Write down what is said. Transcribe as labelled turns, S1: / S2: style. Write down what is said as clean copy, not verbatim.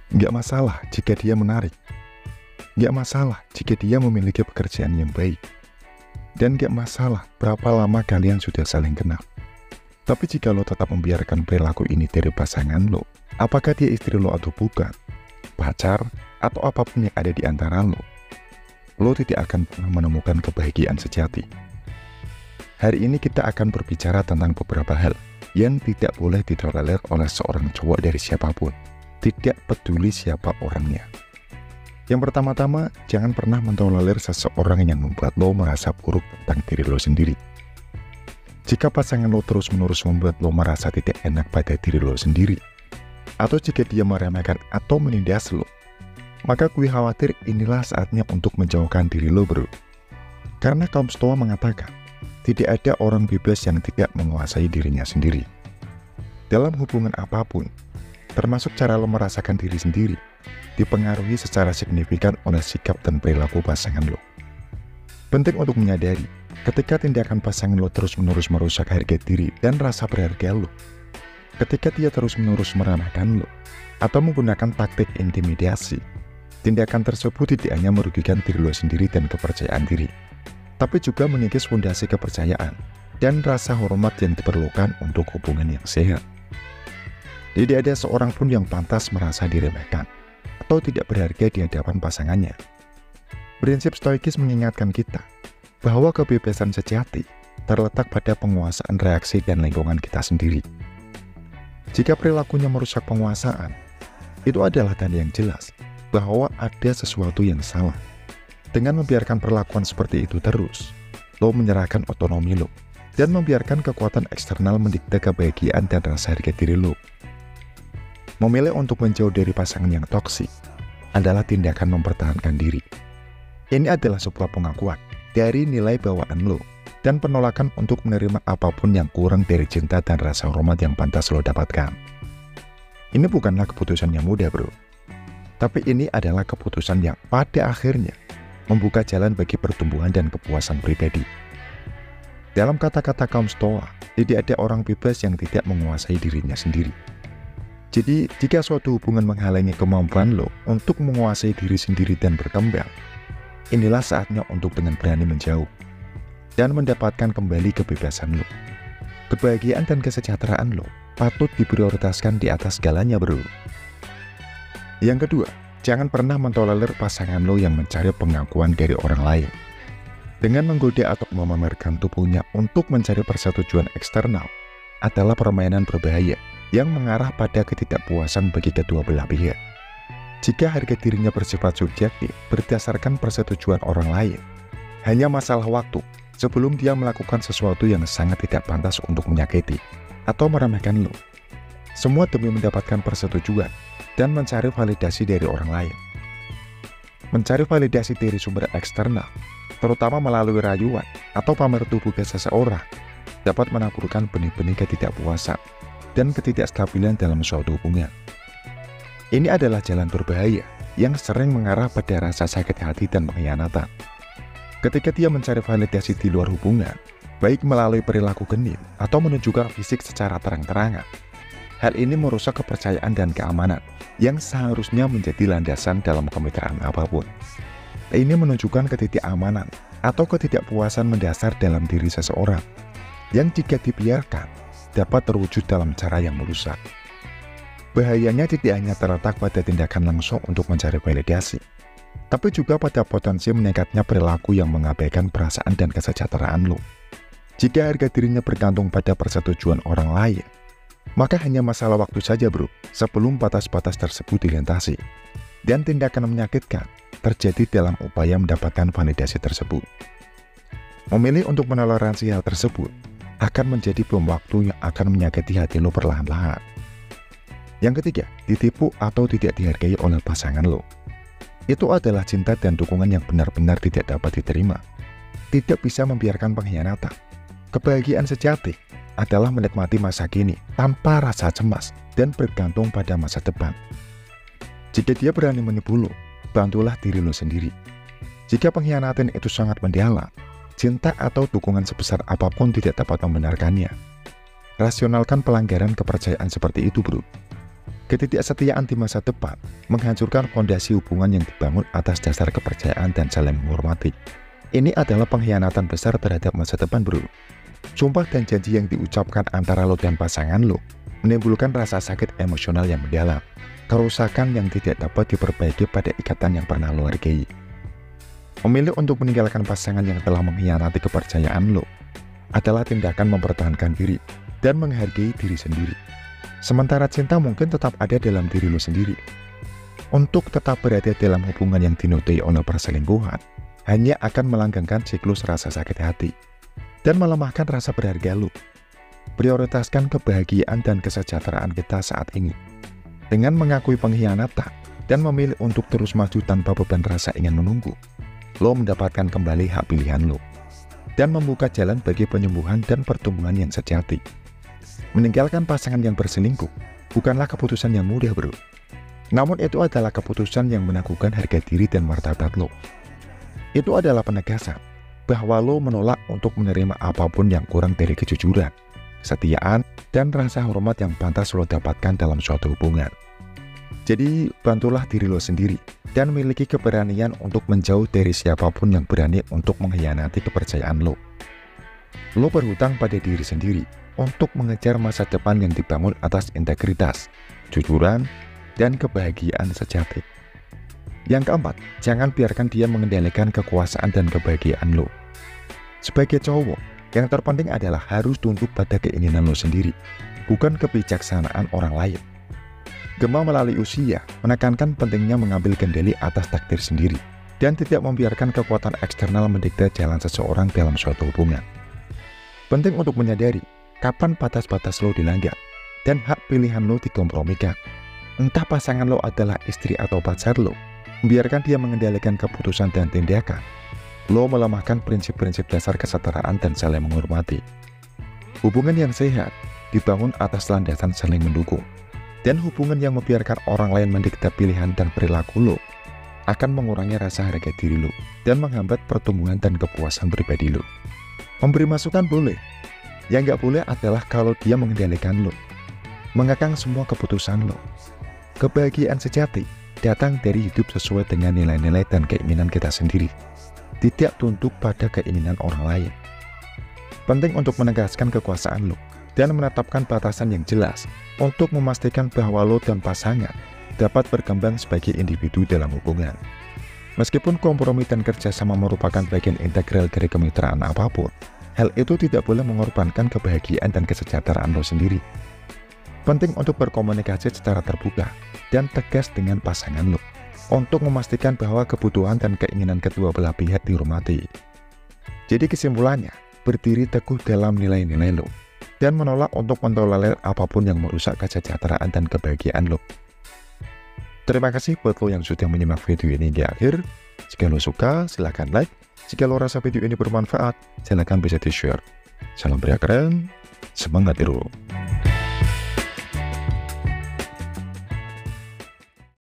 S1: Nggak masalah jika dia menarik. Nggak masalah jika dia memiliki pekerjaan yang baik. Dan nggak masalah berapa lama kalian sudah saling kenal. Tapi jika lo tetap membiarkan perilaku ini dari pasangan lo, apakah dia istri lo atau bukan, pacar, atau apapun yang ada di antara lo tidak akan pernah menemukan kebahagiaan sejati. Hari ini kita akan berbicara tentang beberapa hal yang tidak boleh ditolerir oleh seorang cowok dari siapapun, tidak peduli siapa orangnya. Yang pertama-tama, jangan pernah mentolerir seseorang yang membuat lo merasa buruk tentang diri lo sendiri. Jika pasangan lo terus-menerus membuat lo merasa tidak enak pada diri lo sendiri, atau jika dia meremehkan atau menindas lo, maka gue khawatir inilah saatnya untuk menjauhkan diri lo, bro. Karena kaum Stoa mengatakan, tidak ada orang bebas yang tidak menguasai dirinya sendiri. Dalam hubungan apapun, termasuk cara lo merasakan diri sendiri, dipengaruhi secara signifikan oleh sikap dan perilaku pasangan lo. Penting untuk menyadari, ketika tindakan pasangan lo terus-menerus merusak harga diri dan rasa berharga lo, ketika dia terus-menerus meremehkan lo, atau menggunakan taktik intimidasi, tindakan tersebut tidak hanya merugikan diri lo sendiri dan kepercayaan diri, tapi juga mengikis fondasi kepercayaan dan rasa hormat yang diperlukan untuk hubungan yang sehat. Tidak ada seorang pun yang pantas merasa diremehkan atau tidak berharga di hadapan pasangannya. Prinsip Stoikis mengingatkan kita bahwa kebebasan sejati terletak pada penguasaan reaksi dan lingkungan kita sendiri. Jika perilakunya merusak penguasaan, itu adalah tanda yang jelas bahwa ada sesuatu yang salah. Dengan membiarkan perlakuan seperti itu terus, lo menyerahkan otonomi lo dan membiarkan kekuatan eksternal mendikte kebahagiaan dan rasa harga diri lo. Memilih untuk menjauh dari pasangan yang toksik adalah tindakan mempertahankan diri. Ini adalah sebuah pengakuan dari nilai bawaan lo dan penolakan untuk menerima apapun yang kurang dari cinta dan rasa hormat yang pantas lo dapatkan. Ini bukanlah keputusan yang mudah, bro. Tapi ini adalah keputusan yang pada akhirnya membuka jalan bagi pertumbuhan dan kepuasan pribadi. Dalam kata-kata kaum Stoa, tidak ada orang bebas yang tidak menguasai dirinya sendiri. Jadi, jika suatu hubungan menghalangi kemampuan lo untuk menguasai diri sendiri dan berkembang, inilah saatnya untuk dengan berani menjauh dan mendapatkan kembali kebebasan lo. Kebahagiaan dan kesejahteraan lo patut diprioritaskan di atas segalanya, bro. Yang kedua, jangan pernah mentolerir pasangan lo yang mencari pengakuan dari orang lain. Dengan menggoda atau memamerkan tubuhnya untuk mencari persetujuan eksternal adalah permainan berbahaya yang mengarah pada ketidakpuasan bagi kedua belah pihak. Jika harga dirinya bersifat subjektif berdasarkan persetujuan orang lain, hanya masalah waktu sebelum dia melakukan sesuatu yang sangat tidak pantas untuk menyakiti atau meremehkan lo. Semua demi mendapatkan persetujuan dan mencari validasi dari orang lain. Mencari validasi dari sumber eksternal, terutama melalui rayuan atau pamer tubuh ke seseorang, dapat menaburkan benih-benih ketidakpuasan dan ketidakstabilan dalam suatu hubungan. Ini adalah jalan berbahaya yang sering mengarah pada rasa sakit hati dan pengkhianatan. Ketika dia mencari validasi di luar hubungan, baik melalui perilaku genit atau menunjukkan fisik secara terang-terangan, hal ini merusak kepercayaan dan keamanan yang seharusnya menjadi landasan dalam kemitraan apapun. Ini menunjukkan ketidakamanan atau ketidakpuasan mendasar dalam diri seseorang yang jika dibiarkan dapat terwujud dalam cara yang merusak. Bahayanya tidak hanya terletak pada tindakan langsung untuk mencari validasi, tapi juga pada potensi meningkatnya perilaku yang mengabaikan perasaan dan kesejahteraan lo. Jika harga dirinya bergantung pada persetujuan orang lain, maka hanya masalah waktu saja, bro, sebelum batas-batas tersebut dilintasi dan tindakan menyakitkan terjadi dalam upaya mendapatkan validasi tersebut. Memilih untuk menoleransi hal tersebut akan menjadi bom waktu yang akan menyakiti hati lo perlahan-lahan. Yang ketiga, ditipu atau tidak dihargai oleh pasangan lo. Itu adalah cinta dan dukungan yang benar-benar tidak dapat diterima. Tidak bisa membiarkan pengkhianatan. Kebahagiaan sejati adalah menikmati masa kini tanpa rasa cemas dan bergantung pada masa depan. Jika dia berani menipu lo, bantulah diri lo sendiri. Jika pengkhianatan itu sangat mendalam, cinta atau dukungan sebesar apapun tidak dapat membenarkannya. Rasionalkan pelanggaran kepercayaan seperti itu, bro. Ketidaksetiaan di masa depan menghancurkan fondasi hubungan yang dibangun atas dasar kepercayaan dan saling menghormati. Ini adalah pengkhianatan besar terhadap masa depan, bro. Sumpah dan janji yang diucapkan antara lo dan pasangan lo menimbulkan rasa sakit emosional yang mendalam, kerusakan yang tidak dapat diperbaiki pada ikatan yang pernah lo hargai. Memilih untuk meninggalkan pasangan yang telah mengkhianati kepercayaan lo adalah tindakan mempertahankan diri dan menghargai diri sendiri. Sementara cinta mungkin tetap ada dalam diri lo sendiri. Untuk tetap berada dalam hubungan yang dinodai oleh perselingkuhan hanya akan melanggengkan siklus rasa sakit hati dan melemahkan rasa berharga lo. Prioritaskan kebahagiaan dan kesejahteraan kita saat ini. Dengan mengakui pengkhianatan dan memilih untuk terus maju tanpa beban rasa ingin menunggu, lo mendapatkan kembali hak pilihan lo dan membuka jalan bagi penyembuhan dan pertumbuhan yang sejati. Meninggalkan pasangan yang berselingkuh bukanlah keputusan yang mudah, bro. Namun itu adalah keputusan yang menaklukkan harga diri dan martabat lo. Itu adalah penegasan bahwa lo menolak untuk menerima apapun yang kurang dari kejujuran, kesetiaan, dan rasa hormat yang pantas lo dapatkan dalam suatu hubungan. Jadi, bantulah diri lo sendiri dan miliki keberanian untuk menjauh dari siapapun yang berani untuk mengkhianati kepercayaan lo. Lo berhutang pada diri sendiri untuk mengejar masa depan yang dibangun atas integritas, jujuran, dan kebahagiaan sejati. Yang keempat, jangan biarkan dia mengendalikan kekuasaan dan kebahagiaan lo. Sebagai cowok, yang terpenting adalah harus tunduk pada keinginan lo sendiri, bukan kebijaksanaan orang lain. Gemma melalui usia menekankan pentingnya mengambil kendali atas takdir sendiri dan tidak membiarkan kekuatan eksternal mendikte jalan seseorang dalam suatu hubungan. Penting untuk menyadari kapan batas-batas lo dilanggar dan hak pilihan lo dikompromikan. Entah pasangan lo adalah istri atau pacar lo, biarkan dia mengendalikan keputusan dan tindakan. Lo melemahkan prinsip-prinsip dasar kesetaraan dan saling menghormati. Hubungan yang sehat dibangun atas landasan saling mendukung. Dan hubungan yang membiarkan orang lain mendikte pilihan dan perilaku lo akan mengurangi rasa harga diri lo dan menghambat pertumbuhan dan kepuasan pribadi lo. Memberi masukan boleh, yang nggak boleh adalah kalau dia mengendalikan lo, mengekang semua keputusan lo. Kebahagiaan sejati datang dari hidup sesuai dengan nilai-nilai dan keinginan kita sendiri, tidak tunduk pada keinginan orang lain. Penting untuk menegaskan kekuasaan lo dan menetapkan batasan yang jelas untuk memastikan bahwa lo dan pasangan dapat berkembang sebagai individu dalam hubungan. Meskipun kompromi dan kerjasama merupakan bagian integral dari kemitraan apapun, hal itu tidak boleh mengorbankan kebahagiaan dan kesejahteraan lo sendiri. Penting untuk berkomunikasi secara terbuka dan tegas dengan pasangan lo untuk memastikan bahwa kebutuhan dan keinginan kedua belah pihak dihormati. Jadi kesimpulannya, berdiri teguh dalam nilai-nilai lo dan menolak untuk mentolerir apapun yang merusak kesejahteraan dan kebahagiaan lo. Terima kasih buat lo yang sudah menyimak video ini di akhir. Jika lo suka, silahkan like. Jika lo rasa video ini bermanfaat, silahkan bisa di-share. Salam pria keren, semangat hero.